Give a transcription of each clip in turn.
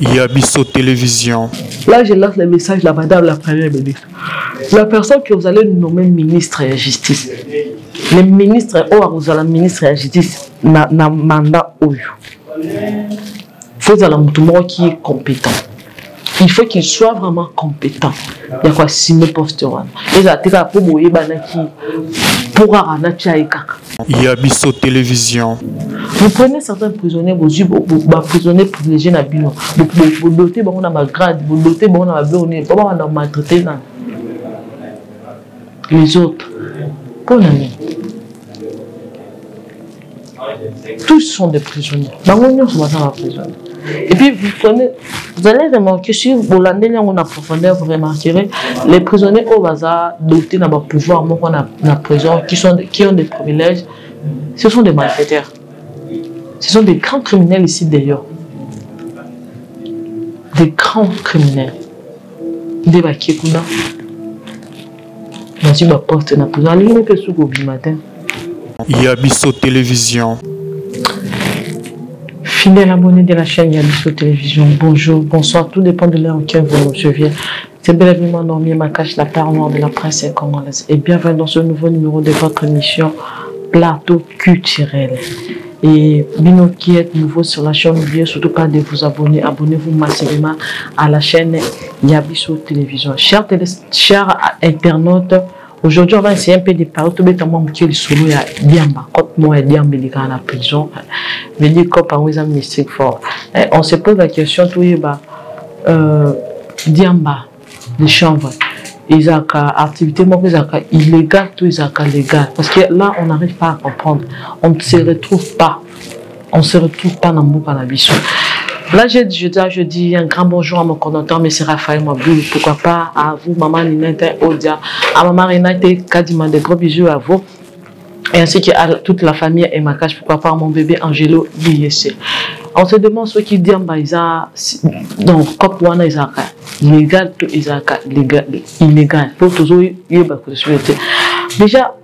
Il y a Bisso Télévision. Là, je lance le message de la madame la première ministre. La personne que vous allez nommer ministre de la justice, le ministre ou la ministre de la justice, n'a mandat où. Il faut que le qui est compétent. Il faut qu'il soit vraiment compétent. Il y a quoi signer poste. Il y a Il y a Bisso Télévision. Vous prenez certains prisonniers, vous prisonniers privilégiés dans le vous dotez dans ma grade, vous dotez dans ma blonde, pas maltraiter les autres. Pour l'année. Tous sont des prisonniers. Et puis vous allez remarquer, si vous l'année en profondeur, vous remarquerez les prisonniers au bazar dotés d'un pouvoir, dans prison, qui ont des privilèges, ce sont des malfaiteurs. Ce sont des grands criminels ici d'ailleurs. Des grands criminels. Des bakekuna. Il y a Bisso Télévision. Fidèle abonné de la chaîne Yabisso Télévision, bonjour, bonsoir, tout dépend de l'heure auquel vous nous suivez. C'est bel événement Normie Makache, la perle noire de la presse congolaise. Et bienvenue dans ce nouveau numéro de votre émission Plateau culturel. Et Bino qui est nouveau sur la chaîne, n'oubliez surtout pas de vous abonner. Abonnez-vous massivement à la chaîne Yabisso Télévision. Chers internautes, aujourd'hui, on va essayer un peu de parler tout bêtement de solo ya Diamba. Quand moi Diamba il est à la prison, mais dit qu'on parle aux mystique fort. On se pose la question tout Diamba, les chambres, ils ont activité illégale, tout ils ont légal. Parce que là, on n'arrive pas à comprendre. On ne se retrouve pas. On ne se retrouve pas dans le monde Bisso. Là, je dis un grand bonjour à mon connoteur, M. Raphaël Maboul. Pourquoi pas à vous, maman Ninette Odia, à maman Renate Kadima, des gros bisous à vous. Et ainsi qu'à toute la famille et ma cache, pourquoi pas à mon bébé Angelo Biesse. On se demande ce qui dit en Baïsa, donc, comme on a légal, tout légal, illégal. Pour toujours, déjà,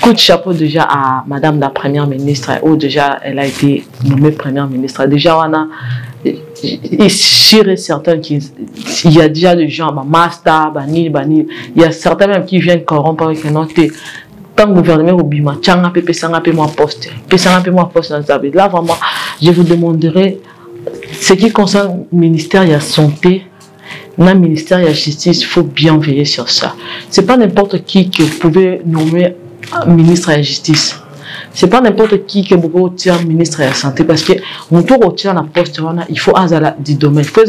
coup de chapeau déjà à Madame la Première ministre, où déjà elle a été nommée Première ministre. Déjà, on a sûr et certain qu'il y a déjà des gens, Master, Banil, il y a certains même qui viennent corrompre avec un autre. Tant que le gouvernement au Bima, Tchanga Pepe Sanga Pe moi poste, dans sa vie. Là, vraiment, je vous demanderai ce qui concerne le ministère de la Santé. Dans le ministère de la Justice, il faut bien veiller sur ça. Ce n'est pas n'importe qui que vous pouvez nommer ministre de la Justice. Ce n'est pas n'importe qui que vous pouvez tirer ministre de la Santé. Parce que mon tour au tir la poste, il faut avoir du domaine. Il faut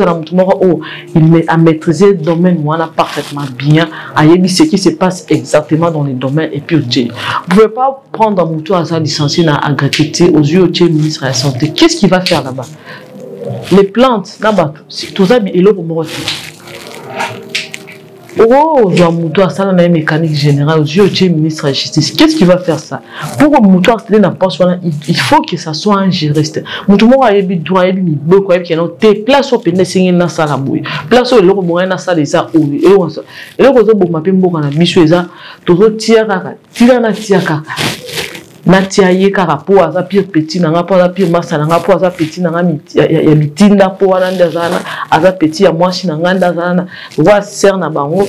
il a maîtrisé le domaine parfaitement bien. Il y a ce qui se passe exactement dans les domaines. Et puis, vous ne pouvez pas prendre mon tour à sa licencié à gratuité aux yeux du ministre de la Santé. Qu'est-ce qu'il va faire là-bas? Les plantes, là-bas, tout ça, il est pour moi. Oh, il y a un mouton à la mécanique générale, aux yeux du ministre de la Justice. Qu'est-ce qu'il va faire ça? Pour un mouton à la poste, il faut que ça soit un juriste. Mouton a eu droit à une beaucoup qui a noté place au pénis signé dans sa labouille. Place au logo moyen dans sa les a ou et on ça. Et le réseau bon m'appelle beaucoup dans mission ça. Toujours tira kaka. Natia ye kaka po aza pire petit na ngapo aza pire masa na ngapo aza petit na ngami ya mitinda po wana ndazana aza petit ya mwasi na nganda zana wa ser na bango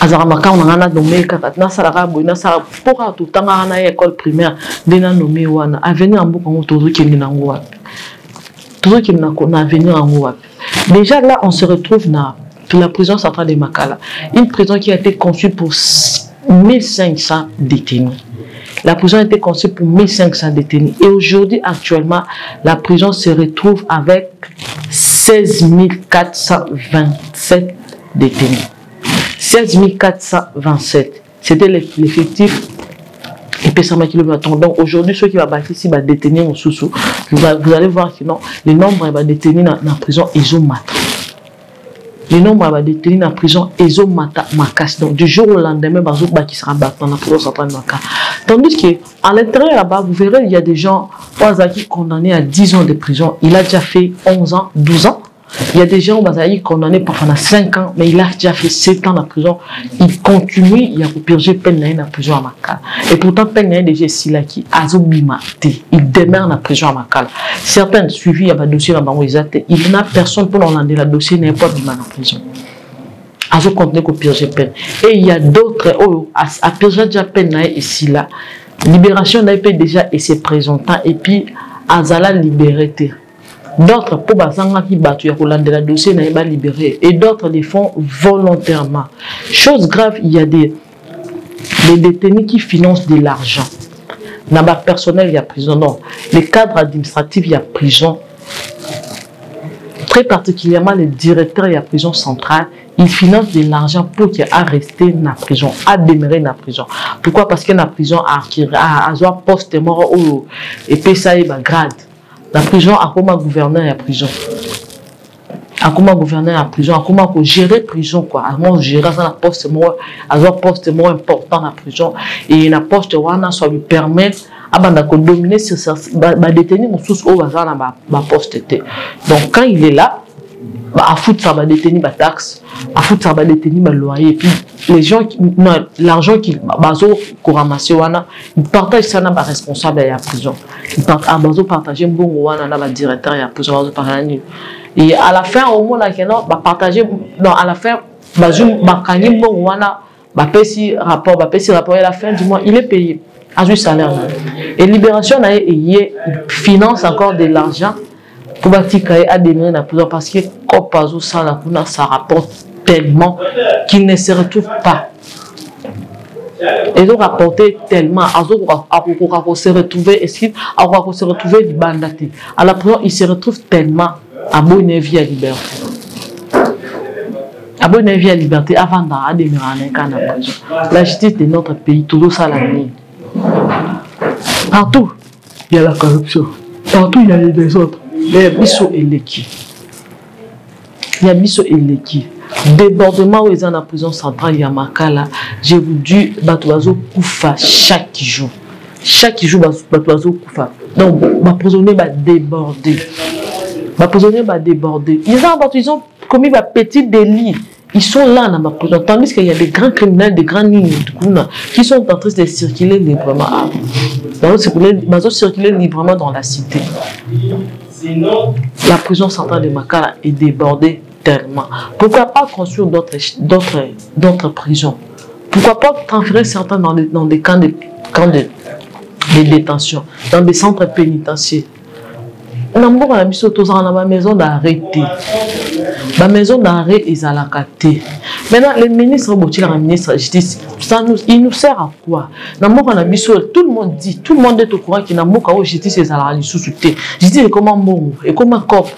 azara makao na ngana nomé kaka na sala boy na sala pour tout tanga na école primaire dena nomé wana avenir ambo kongo tozo kemi na ngwa tozo kemi na avenir ngwa. Déjà là on se retrouve dans la prison centrale de Makala, une prison qui a été conçue pour 1500 détenus. La prison a été conçue pour 1500 détenus. Et aujourd'hui, actuellement, la prison se retrouve avec 16 427 détenus. 16 427. C'était l'effectif. Et puis ça m'a donc aujourd'hui, ceux qui vont bâtir ici, va détenir au sous-sous. Vous allez voir que non, le nombre va détenir dans la prison, ils ont maté. Le nombre va détenir dans la prison, ils ont maté. Donc du jour au lendemain, qui sera battu dans la prison centrale de Makala. Tandis qu'à l'intérieur là-bas, vous verrez, il y a des gens qui sont condamnés à 10 ans de prison. Il a déjà fait 11 ans, 12 ans. Il y a des gens qui sont condamnés pendant 5 ans, mais il a déjà fait 7 ans en prison. Il continue, il a purgé peine en prison à Makala. Et pourtant, peine est déjà ici là qui a zobimate. Il demeure en prison à Makala. Certains suivis, il y a un dossier dans le il n'y a personne pour l'enlever le dossier, n'est pas en prison. À ce contenu que purger peine. Et il y a d'autres, à purger déjà peine ici là. Libération n'a pas déjà et c'est présentant et puis Azala libéré. D'autres pour bazanga qui battu à Hollande la dossier n'a pas libéré et d'autres les font volontairement. Chose grave, il y a des détenus qui financent de l'argent. Dans le personnel, il y a prison. Non, les cadres administratifs, il y a prison. Très particulièrement les directeurs, il y a prison centrale. Ils financent de l'argent pour qu'il a resté dans la prison, à demeurer dans la prison. Pourquoi? Parce que la prison a un poste mort et puis ça y est grade. La prison a comme gouverneur à prison. A comme gouverneur à prison, a comme gérer prison quoi. A comment gérer ça la poste mort, a un poste mort important dans la prison et la poste wana ça lui permet de dominer sur ça, détenir mon sous au bazar dans ma poste. Donc quand il est là, à foutre ça va détenir ma taxe, à foutre ça va détenir ma loyer et puis les gens l'argent qu'ils ramassent wana, ils partagent ça dans ma responsable à la prison. Ils partagent un bon wana dans ma directeur à la prison et à la fin au moins là partager non à la fin bakani bon wana bapesi rapport et à la fin du mois il est payé à juste salaire. Et Libération il finance encore de l'argent pour bâtir à demeurer dans la prison parce que ça rapporte tellement qu'il ne se retrouve pas. Ils ont rapporté tellement, ils se retrouver à la prison, ils se retrouvent tellement à bonne vie à liberté. À bonne vie à liberté avant de demeurer en prison. La justice de notre pays, toujours ça la nuit. Partout, il y a la corruption. Partout, il y a les désordres. Il y a Bisso et Leki. Il y a Bisso et Leki. Débordement où ils sont dans la prison centrale, il y a Makala. J'ai voulu Batoazo Koufa chaque jour. Chaque jour, Batoazo Koufa. Donc, ma prisonnier va déborder. Ma prisonnier va déborder. Ils ont commis un petit délit. Ils sont là dans ma prison. Tandis qu'il y a des grands criminels, des grands lignes qui sont en train de circuler librement. Ils ont circulé librement dans la cité. La prison centrale de Makala est débordée tellement. Pourquoi pas construire d'autres prisons? Pourquoi pas transférer certains dans des camps de détention, dans des centres pénitentiaires? On a mis ma maison d'arrêt. Ma maison d'arrêt est à la caté. Maintenant, les ministres, le ministre de la Justice, il nous sert à quoi? Tout le monde dit, tout le monde est au courant qu'il y a un justice et à la sous-souté. Je dis comment bon et comment cop.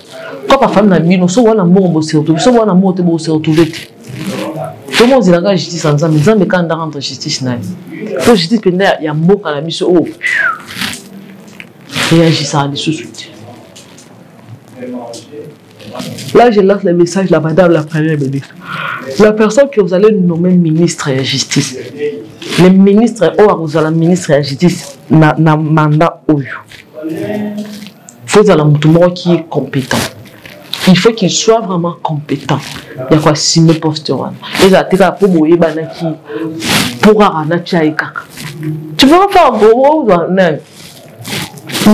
Quand la femme n'a mis, nous sommes en bon se retrouver. Nous sommes en bon se retrouver. Tout le monde dit la justice en disant, mais quand on rentre justice, pour justice pénale, il y a un mot à la mission. Oh, réagissez à la sous-souté. Là, je lance le message de la madame la première ministre. La personne que vous allez nommer ministre de la justice, le ministre vous allez ministre de la justice, n'a mandat où. Il faut tout le monde qui est compétent. Il faut qu'il soit vraiment compétent. Il y a quoi signer poste. Et ça t'es pour boyer banaki pour arana chaika. Tu peux pas faire un gros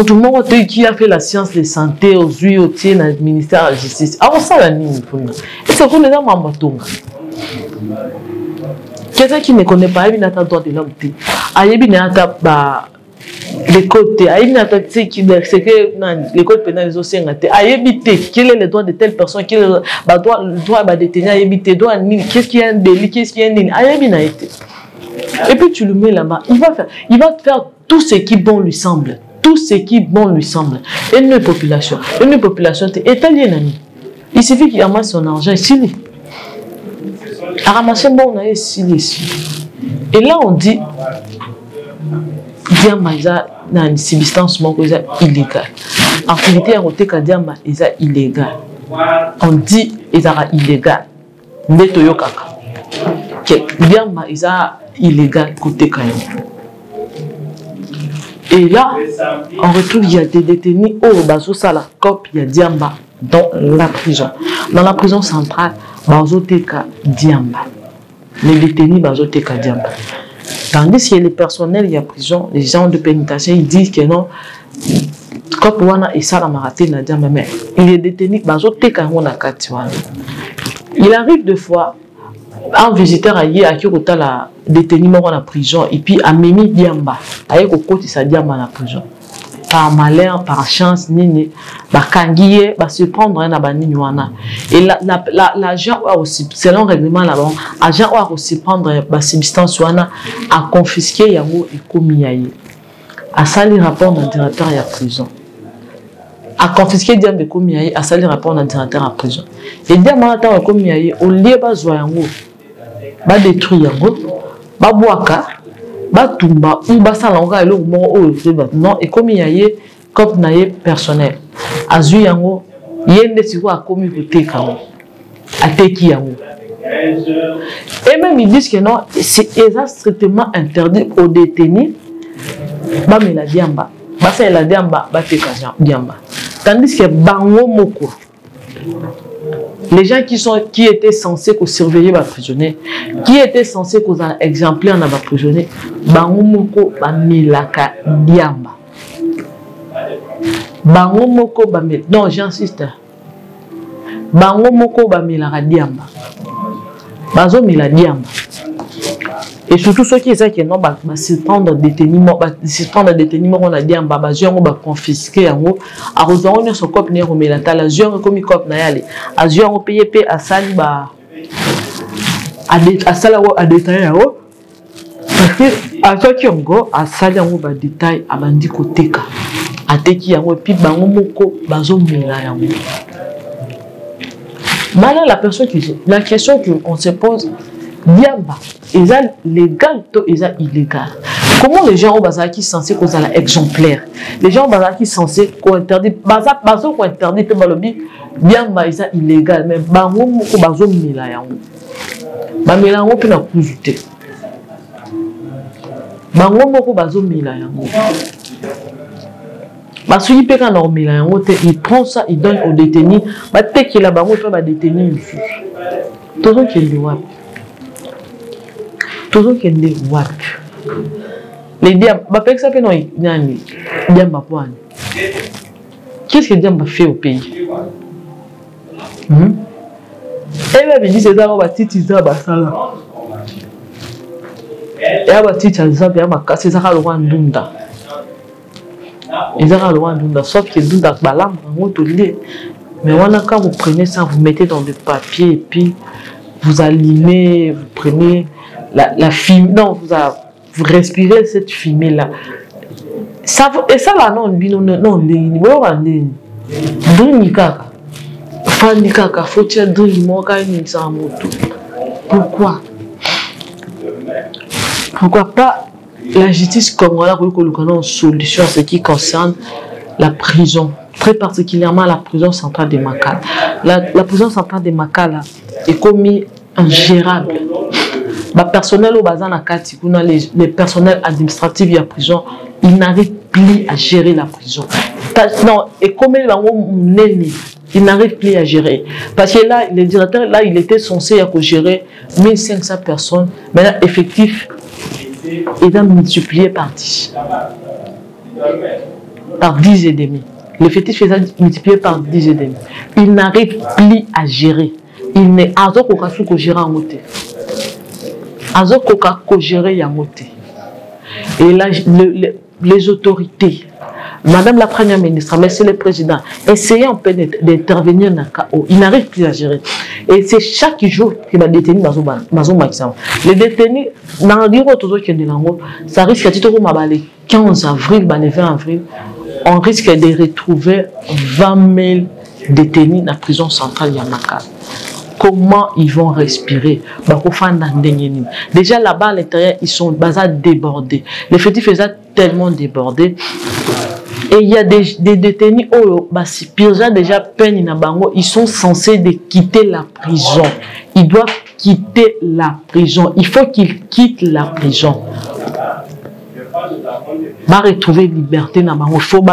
tout le monde qui a fait la science de santé aux yeux au tien dans le ministère de la justice. Avant ça, la nuit, et c'est qu'on est dans ma quelqu'un qui ne connaît pas, il n'a pas droit de l'homme. Il n'a pas les côtés, il n'a pas c'est que l'école pénale des océans. Quel est le droit de telle personne, quel est le droit de détenir, qu'est-ce qui est un délit, qu'est-ce qui est un délit. Et puis tu le mets là-bas, il va faire tout ce qui bon lui semble. Tout ce qui bon lui semble. Et une population est aliénée. Il suffit qu'il ramasse son argent ici. Il ramasse bon ici. Et là on dit Diama est une substance illégale. En vérité, on dit que Diama est illégal. On dit qu'il est illégal. Diama est illégal côté Kayo. Et là, on retrouve, il y a des détenus au Bazo Sala, Cop, il y a Diamba, dans la prison. Dans la prison centrale, bazoteka diamba. Les détenus bazoteka diamba. Tandis que les personnels de la prison, les gens de pénitentiaire, ils disent que non, comme wana et ça la marathon na diamba, mais il est détenu bazoteka ngona katiwana. Il arrive des fois un visiteur ailleurs à qui on la détenu dans la prison et puis à Mimi diamba, avec au côté sa diamba dans la prison. Par malheur, par chance, nini, bakangiye, se prendre un abani wana. Et l'agent a aussi, selon le règlement là-bas, l'agent a aussi prendre la substance wana à confisquer yango et commis yaye. À salir rapport dans le directeur à la prison. À confisquer diam et commis yaye, à salir rapport dans le directeur à la prison. Et diam attend et commis yaye, au lieu bas yango, ba détruire yango, ba boaka. Batumba ou basalanga elo mo non et comme yaye comme naye personnel azu yango yende siko akomi koteka mo ateki yango et même ils disent que non c'est strictement interdit aux détenus ba mela diamba ba fait la diamba ba teka diamba tandis que bango moko les gens qui étaient censés surveiller les prisonniers, qui étaient censés être exemplaires dans les prisonniers, bangomoko bamilaka diamba. Bangomoko bamil. Non, j'insiste. Bangomoko bamilaka diamba. Bazo mila diamba. Et surtout ceux qui disent que non, se prendre détenus, on a dit en babazion, on va confisquer en haut. À Rosan, on a son cop né, on met la tala, zion, comme il cop n'a yale. À zion, on paye à sali, à sala, à détailler en haut. Parce que, à ceux qui ont go, à sali, on va détailler, à bandi koteka. À teki en haut, puis bango moko, bazo mila en haut. Maintenant, la question qu'on se pose, diamba, ils ont légal ou ils ont illégal. Comment les gens ont qui censés qu'on a exemplaire? Les gens ont qui censés qu'on interdit, bazo qu'on interdit pe balobi, diamba ils ont illégal, mais bango moko bazo mila yango. Ba mila yango pe na kuzute. Bango moko bazo mila yango. Parce qu'il peut quand on mila yango, il prend ça, il donne aux détenus, ba teki la bango pe ba détenus. Toujours qu'il doit. Toujours qu'il est watt. Les diams, ça fait non, diamba poane. Qu'est-ce que diamba fait au pays? Et là, il dit c'est ça, on va titi ça, basala. Et on va titi ça, on va casser ça, on va ndunda. Ils ont le droit ndunda, sauf que ndunda balam, on va mais voilà, quand vous prenez ça, vous mettez dans le papier et puis vous allumez, vous prenez la fumée, non, vous respirez cette fumée-là. Et ça là, non, pourquoi? Pourquoi pas la justice comme voilà, une solution à ce qui concerne la prison, très particulièrement la prison centrale de Makala. La prison centrale de Makala est commis ingérable. Personnel au bazar na kati, les personnels administratifs de la prison, ils n'arrivent plus à gérer la prison. Non, et comme ils n'arrivent plus à gérer. Parce que là, le directeur, là, il était censé gérer 1500 personnes. Maintenant, effectif, il a multiplié par 10. Par 10 et demi. L'effectif est multiplié par 10 et demi. Il n'arrive plus à gérer. Il n'est pas à gérer en côté. Et là, les autorités, Madame la Première ministre, Monsieur le Président, essayez un peu d'intervenir dans le chaos. Il n'arrive plus à gérer. Et c'est chaque jour qu'il va détenir dans le maximum. Les détenus, ça risque le 15 avril, le 20 avril, on risque de retrouver 20 000 détenus dans la prison centrale Yamaka. Comment ils vont respirer? Déjà là-bas à l'intérieur, ils sont débordés. L'effectif est tellement débordé. Et il y a des détenus, déjà peine ils sont censés de quitter la prison. Ils doivent quitter la prison. Il faut qu'ils quittent la prison. Va retrouver liberté dans la prison.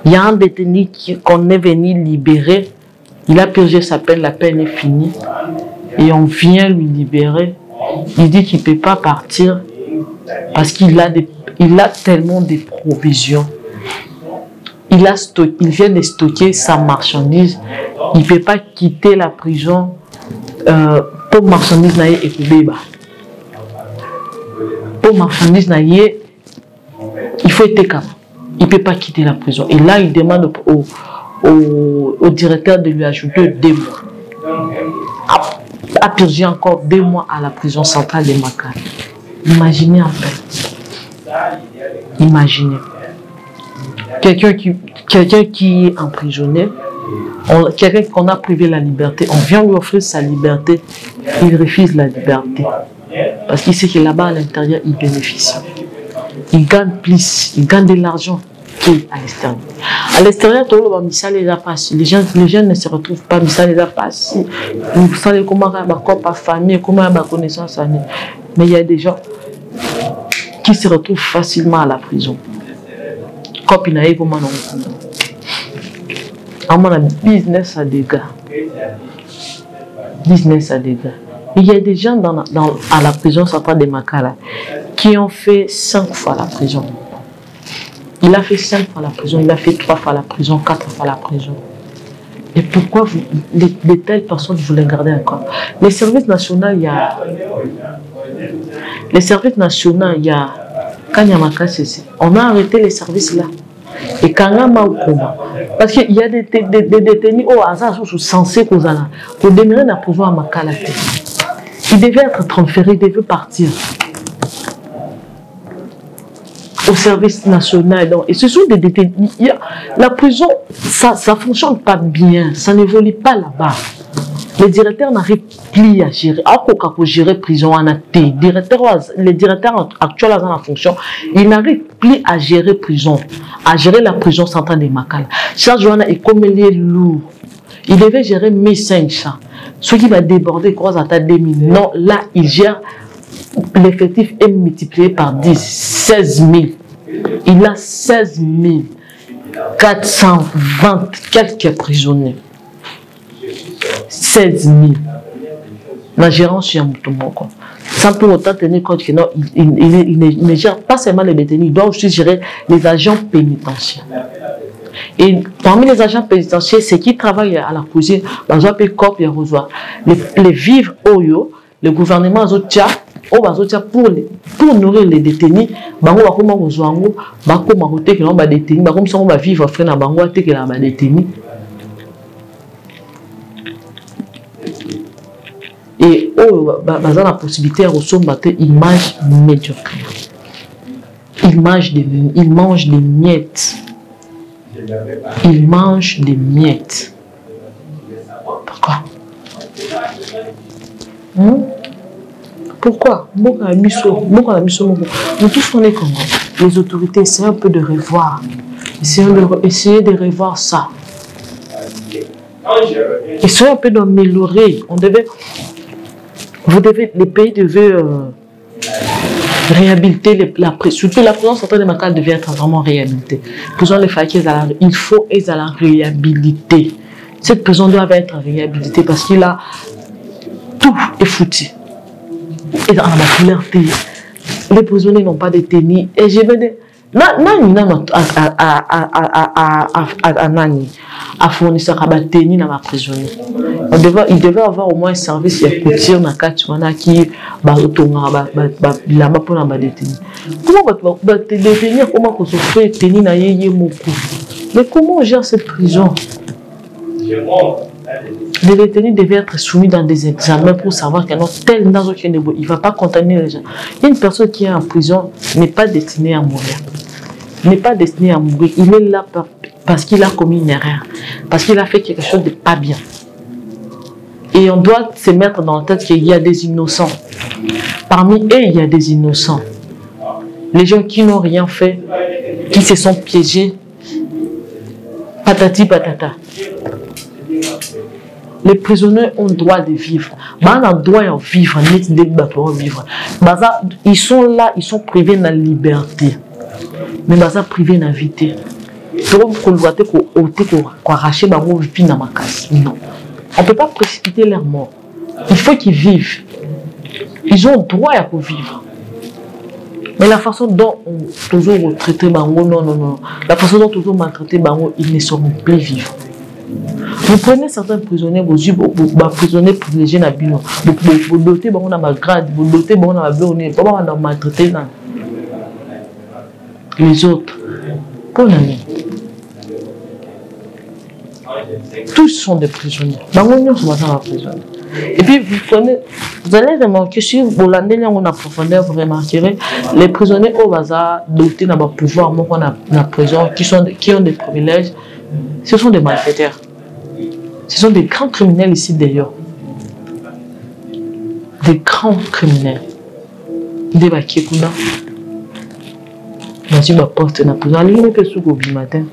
Il y a un détenu qu'on est venu libérer. Il a purgé sa peine, la peine est finie. Et on vient lui libérer. Il dit qu'il ne peut pas partir parce qu'il a, tellement de provisions. Il vient de stocker sa marchandise. Il ne peut pas quitter la prison pour marchandise et pour pour marchandise il faut être calme. Il ne peut pas quitter la prison. Et là, il demande au directeur de lui ajouter 2 mois. A purgé encore 2 mois à la prison centrale de Makala. Imaginez en fait. Imaginez. Quelqu'un qui est emprisonné, quelqu'un qu'on a privé la liberté, on vient lui offrir sa liberté, il refuse la liberté. Parce qu'il sait que là-bas, à l'intérieur, il bénéficie. Il gagne plus, il gagne de l'argent qu'à l'extérieur. À l'extérieur, les gens ne se retrouvent pas, mais ça les a passés. Vous savez comment il y a ma famille, comment il y a ma connaissance. Mais il y a des gens qui se retrouvent facilement à la prison. Comme il y a comment on a business à dégâts. Business à dégâts. Il y a des gens à la prison centrale de Makala qui ont fait 5 fois la prison. Il a fait 5 fois la prison, il a fait 3 fois la prison, 4 fois la prison. Et pourquoi de telles personnes vous les gardez encore? Les services nationaux, il y a... Les services nationaux, il y a... On a arrêté les services là. Et quand on a parce qu'il y a des détenus au hasard censés pour demeurer dans la prison à Makala. Il devait être transféré, il devait partir au service national. Et ce sont des détenus. La prison, ça ne fonctionne pas bien, ça n'évolue pas là-bas. Les directeurs n'arrivent plus à gérer. Alors qu'on gérer prison en AT, les directeurs actuels dans la fonction, ils n'arrivent plus à gérer prison, à gérer la prison centrale de Makala. Chaque jour, est comme les lourds. Il devait gérer 1500. Ce qui va déborder croise à 2000. Non, là, il gère. L'effectif est multiplié par 10, 16 000. Il a 16 420 quelques prisonniers. 16 000. La gérance chez Moutoumoko. Sans pour autant tenir compte que non, il ne gère pas seulement les détenus, il doit aussi gérer les agents pénitentiaires. Et parmi les agents pénitentiaires, ceux qui travaillent à la cuisine, les vivres Oyo, le gouvernement Zotia, pour nourrir les détenus, et la possibilité de recevoir une image médiocre. Il mange des miettes. Il mange des miettes. Pourquoi? Pourquoi? Nous tous on est comme les autorités essaient un peu de revoir. Essayer de revoir ça. Essayer un peu d'améliorer. Les pays devaient réhabiliter surtout la prison centrale de Makala devait être vraiment réhabilitée. Prison les failles, il faut à la réhabiliter. Cette prison doit être réhabilitée parce qu'il a tout est foutu. Et dans la clarté, les prisonniers n'ont pas de tenue. Et je vais dire, à fournir ça à tenue dans la prison. Il devait avoir au moins un service de couture dans le qui comment détenir, comment on se fait tenir dans mais comment on gère cette prison? Les détenus devaient être soumis dans des examens pour savoir qu'il y a tel nazo qui ne va pas contaminer les gens. Une personne qui est en prison n'est pas destinée à mourir. N'est pas destiné à mourir. Il est là parce qu'il a commis une erreur. Parce qu'il a fait quelque chose de pas bien. Et on doit se mettre dans la tête qu'il y a des innocents. Parmi eux, il y a des innocents. Les gens qui n'ont rien fait, qui se sont piégés. Patati patata. Les prisonniers ont le droit de vivre. On a le droit de vivre. Ils sont là, ils sont privés de la liberté. Mais ils sont privés de la vie. arracher ma vie dans ma casse. Non. On ne peut pas précipiter leur mort. Il faut qu'ils vivent. Ils ont droit à vivre. Mais la façon dont on toujours traité Bango, non. La façon dont on toujours maltraité Bango, ils ne sauront plus vivre. Vous prenez certains prisonniers, vous prisonniers privilégiés dans Bino, vous dotez dans ma grade, vous dotez dans ma blonde, vous maltraité les autres. Pour l'année. Tous sont des prisonniers. Bango sont dans la prison. Et puis vous allez remarquer, si vous l'année en profondeur, vous remarquerez les prisonniers au hasard dotés d'un pouvoir dans la prison, qui ont des privilèges, ce sont des malfaiteurs. Ce sont des grands criminels ici d'ailleurs. Des grands criminels. Des bakekuna. Vas-y, ma porte na prison. Allez, on peut soukou du matin.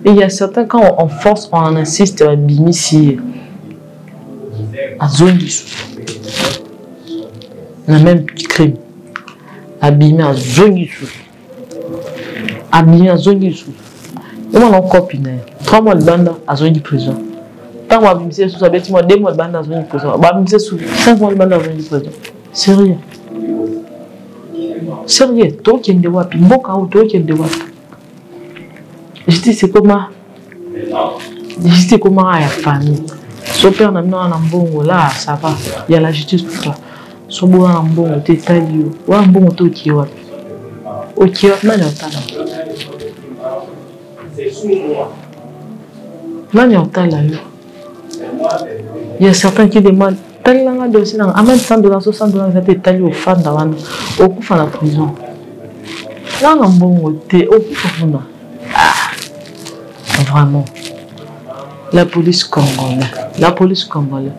Et il y a certains, quand on force, on insiste à bimisi à zone du sous. On a même crime. Abîmé à zone du sous. Abîmé à zone du sous. Et moi, on copie 3 mois de bande à zone de prison. Tant que je suis sous 2 mois de bande à zone de prison. Je suis sous 5 mois de bande à zone de prison. Sérieux. Sérieux. Toi qui es de wapi. Toi qui es de wapi. Je dis c'est comment. Je dis c'est comment à la famille. Son père n'a pas un bon là, ça va. Il y a la justice pour toi. Son beau un bon, tu es taillé. Ou un bon, tu es wapi. Ok, non, non. Il y a certains qui demandent tellement de $100, $60, ils étaient taillés aux femmes au coup de la prison. Là, on a un bon côté, au coup de vraiment. La police congolaise.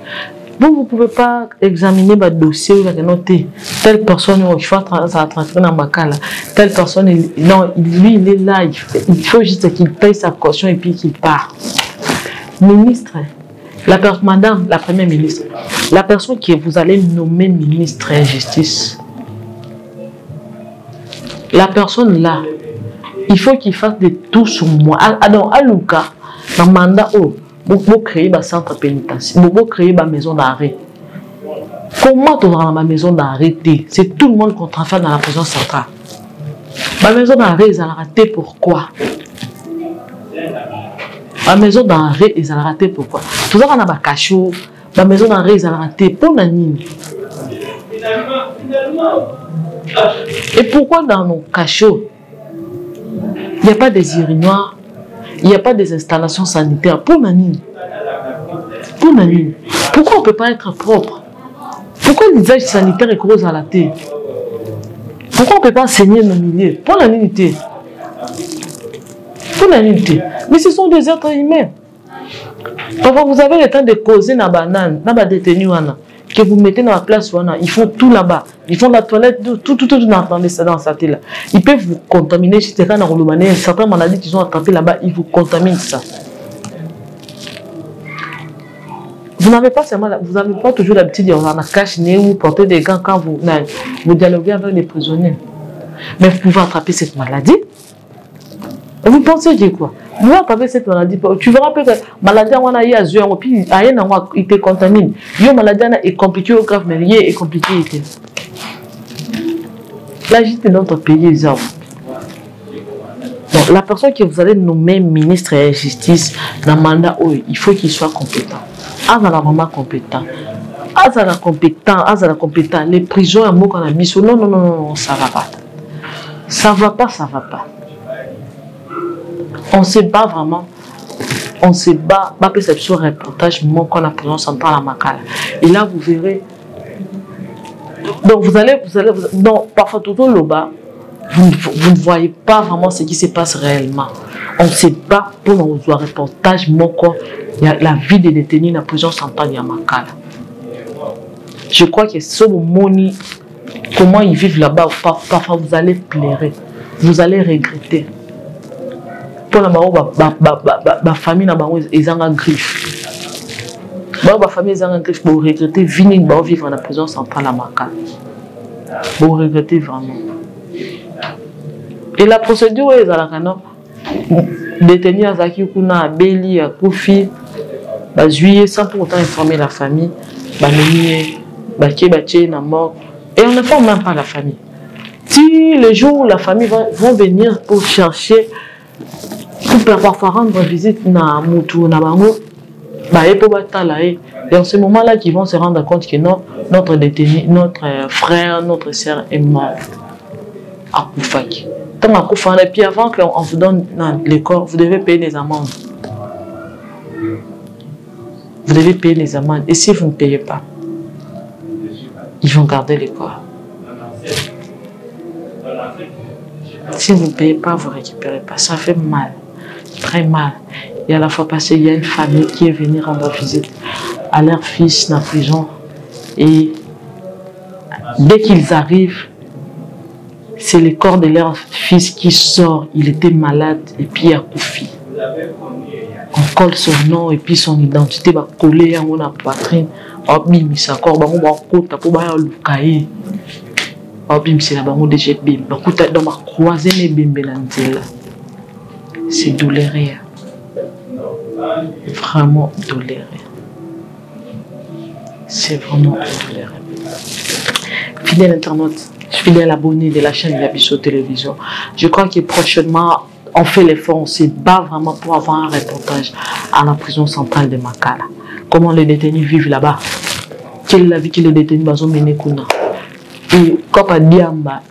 Vous ne pouvez pas examiner votre dossier où vous avez noté telle personne, il faut transférer dans ma cas là. Telle personne, non, lui il est là, il faut juste qu'il paye sa caution et puis qu'il part. Ministre, madame, la première ministre, la personne que vous allez nommer ministre de la justice, la personne là, il faut qu'il fasse des tours sur moi. Alors, à Luka, dans le mandat, vous créez un centre pénitentiaire, vous créez une maison d'arrêt. Comment tu auras ma maison d'arrêt? C'est tout le monde qu'on transfère dans la prison centrale. Ma maison d'arrêt, ils ont raté pourquoi? Ma maison d'arrêt, ils ont raté pourquoi? Tout ça, on a un cachot. Ma maison d'arrêt, ils ont raté pour la nuit. Et pourquoi dans nos cachots, il n'y a pas des urinoirs? Il n'y a pas des installations sanitaires pour Nani. Pour Nani. Pourquoi on ne peut pas être propre? Pourquoi l'usage sanitaire est gros à la tête? Pourquoi on ne peut pas enseigner nos milieux? Pour la unité. Pour la unité. Mais ce sont des êtres humains. Parfois, vous avez le temps de causer dans la banane, dans la détenue, que vous mettez dans la place, ils font tout là-bas. Ils font la toilette, tout dans sa tête là. Ils peuvent vous contaminer. Si c'est dans le certaines maladies qu'ils ont attrapées là-bas, ils vous contaminent ça. Vous n'avez pas seulement, vous n'avez pas toujours l'habitude de cacher ou porter des gants quand vous dialoguez avec les prisonniers. Mais vous pouvez attraper cette maladie. Et vous pensez dire quoi? Vous pouvez attraper cette maladie. Tu verras que la maladie a puis il te contamine. La maladie est compliquée au grave, mais rien est compliqué. La justice de notre pays est donc, la personne que vous allez nommer ministre de la justice dans le mandat, il faut qu'il soit compétent. Azala vraiment compétent. Azala compétent. Les prisons, un mot qu'on a mis sur non, ça va pas. Ça va pas. On se bat vraiment. On se bat. Pas que c'est sur un reportage, moi, qu'on a prison centrale à Makala. Et là, vous verrez. Donc, donc, parfois, tout au bas, vous ne voyez pas vraiment ce qui se passe réellement. On se bat pour nous voir un reportage, moi, quoi. Il y a la vie des détenus dans la prison centrale de Makala. Je crois que ce moment, comment ils vivent là-bas, parfois vous allez pleurer, vous allez regretter. Pour la famille, ils ont un griffe. La famille, ils ont un griffe pour regretter vivre dans la prison centrale à Makala. Pour regretter vraiment. Et la procédure est à la canon. Détenu à Zaki Kuna, à Béli, à Koufi, juillet, sans pour autant informer la famille, na mort. Et on ne forme même pas la famille. Si le jour où la famille va venir pour chercher, pour parfois rendre visite à Moutou, na Bango, et en ce moment-là, qu'ils vont se rendre compte que non, notre détenu, notre frère, notre sœur est mort à Koufaki. Tant à Koufaki, et puis avant qu'on vous donne les corps, vous devez payer les amendes. Vous devez payer les amendes. Et si vous ne payez pas, ils vont garder les corps. Si vous ne payez pas, vous ne récupérez pas. Ça fait mal, très mal. Et à la fois passé, il y a une famille qui est venue rendre visite à leur fils dans la prison. Et dès qu'ils arrivent, c'est le corps de leur fils qui sort. Il était malade et puis il a Koufi. On colle son nom et puis son identité va coller à la poitrine. Bim, ça corps, on va côté pour ba lukaye. Bim, c'est la bango de bim. Ba côté dans ma croisée les bim benantela. C'est douloureux. Vraiment douloureux. C'est vraiment douloureux. Fidèle internaute, fidèle abonné de la chaîne Yabiso Télévision. Je crois que prochainement, on fait l'effort, on se bat vraiment pour avoir un reportage à la prison centrale de Makala. Comment les détenus vivent là-bas. Quelle est la vie que les détenus ont menée. Et comme à Diamba,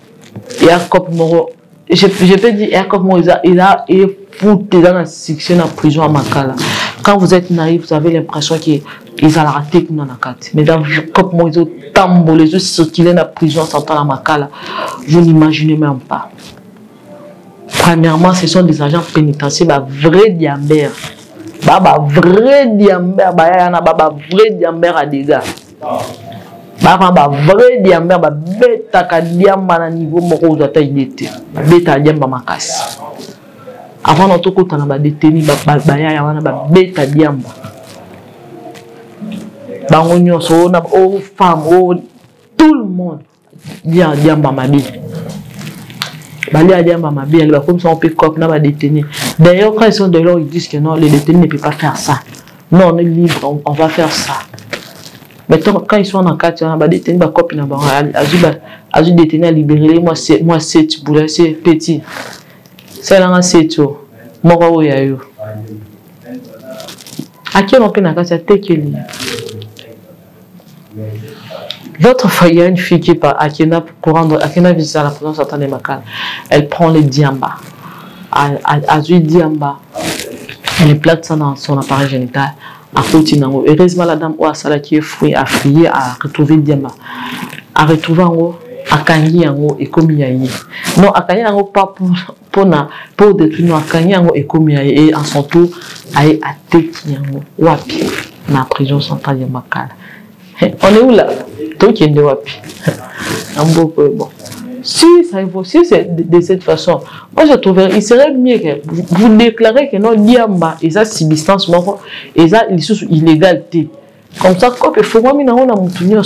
il y a comme Moro. Je peux dire, il y a comme Moro, il a foutu dans la section de prison à Makala. Quand vous êtes naïf, vous avez l'impression qu'ils ont raté dans la carte. Mais dans comme Moro, ils ont tambouré, ils ont circulé dans la prison centrale à Makala. Vous n'imaginez même pas. Premièrement, ce sont des agents pénitentiaires, vrais diambères. Vrai diambère, vrai diambère à dégâts. Vrai diambère, bêta ka diamba na niveau moko za taïdete. Bêta diamba makasi. Avant notre côté, on a détenu baya wana bêta diamba. Bangonyo so na aux femmes, tout le monde diamba mabi. Comme ça on peut détenir. D'ailleurs, quand ils sont de là, ils disent que non, les détenus ne peuvent pas faire ça. Non, on est libre, on va faire ça. Mais quand ils sont en quatre, on va détenir, ils détenir, libérer. Moi, c'est petit. C'est là, c'est tout. Moi, je à qui on peut n'a qu'à se L'autre fois, il y a une fille qui est à Kena pour rendre à Kena visite à la prison centrale de Makala. Elle prend les diamba. Azui diamba. Elle plate ça dans son appareil génital. À côté d'en heureusement, la dame Ouassala qui est fouillée a fouillé à retrouver diamba. À retrouver en haut, à Kangi en haut et comme yaye. Non, à Kangi en haut pas pour détruire. À Kangi en haut et comme yaye. Et en son tour, à Teki en haut. Wapi. Dans la prison centrale de Makala. On est où là? Tout qui est de Wapi. Bon. Si ça évolue, si c'est de cette façon, moi je trouverais, il serait mieux que vous déclarez que non, Diamba, et ça, substance, et ça, il est illégalité. Comme ça, quand il faut moi, il y a un moutonnier.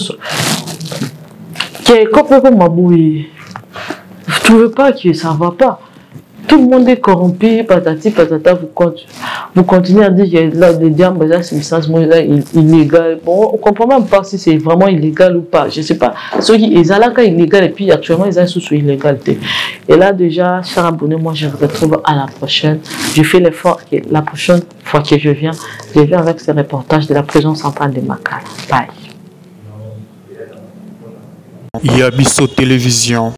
Quand on m'a bouillé, vous ne trouvez pas que ça ne va pas? Tout le monde est corrompu, patati, patata, vous continuez à dire que là, des diamants, c'est une substance illégale. Bon, on ne comprend même pas si c'est vraiment illégal ou pas. Je ne sais pas. Ceux qui sont là, illégal, et puis actuellement, ils sont sous illégalité. Et là, déjà, cher abonné, moi, je vous retrouve à la prochaine. Je fais l'effort que la prochaine fois que je viens avec ce reportage de la prison centrale de Makala. Bye. Yabiso Télévision.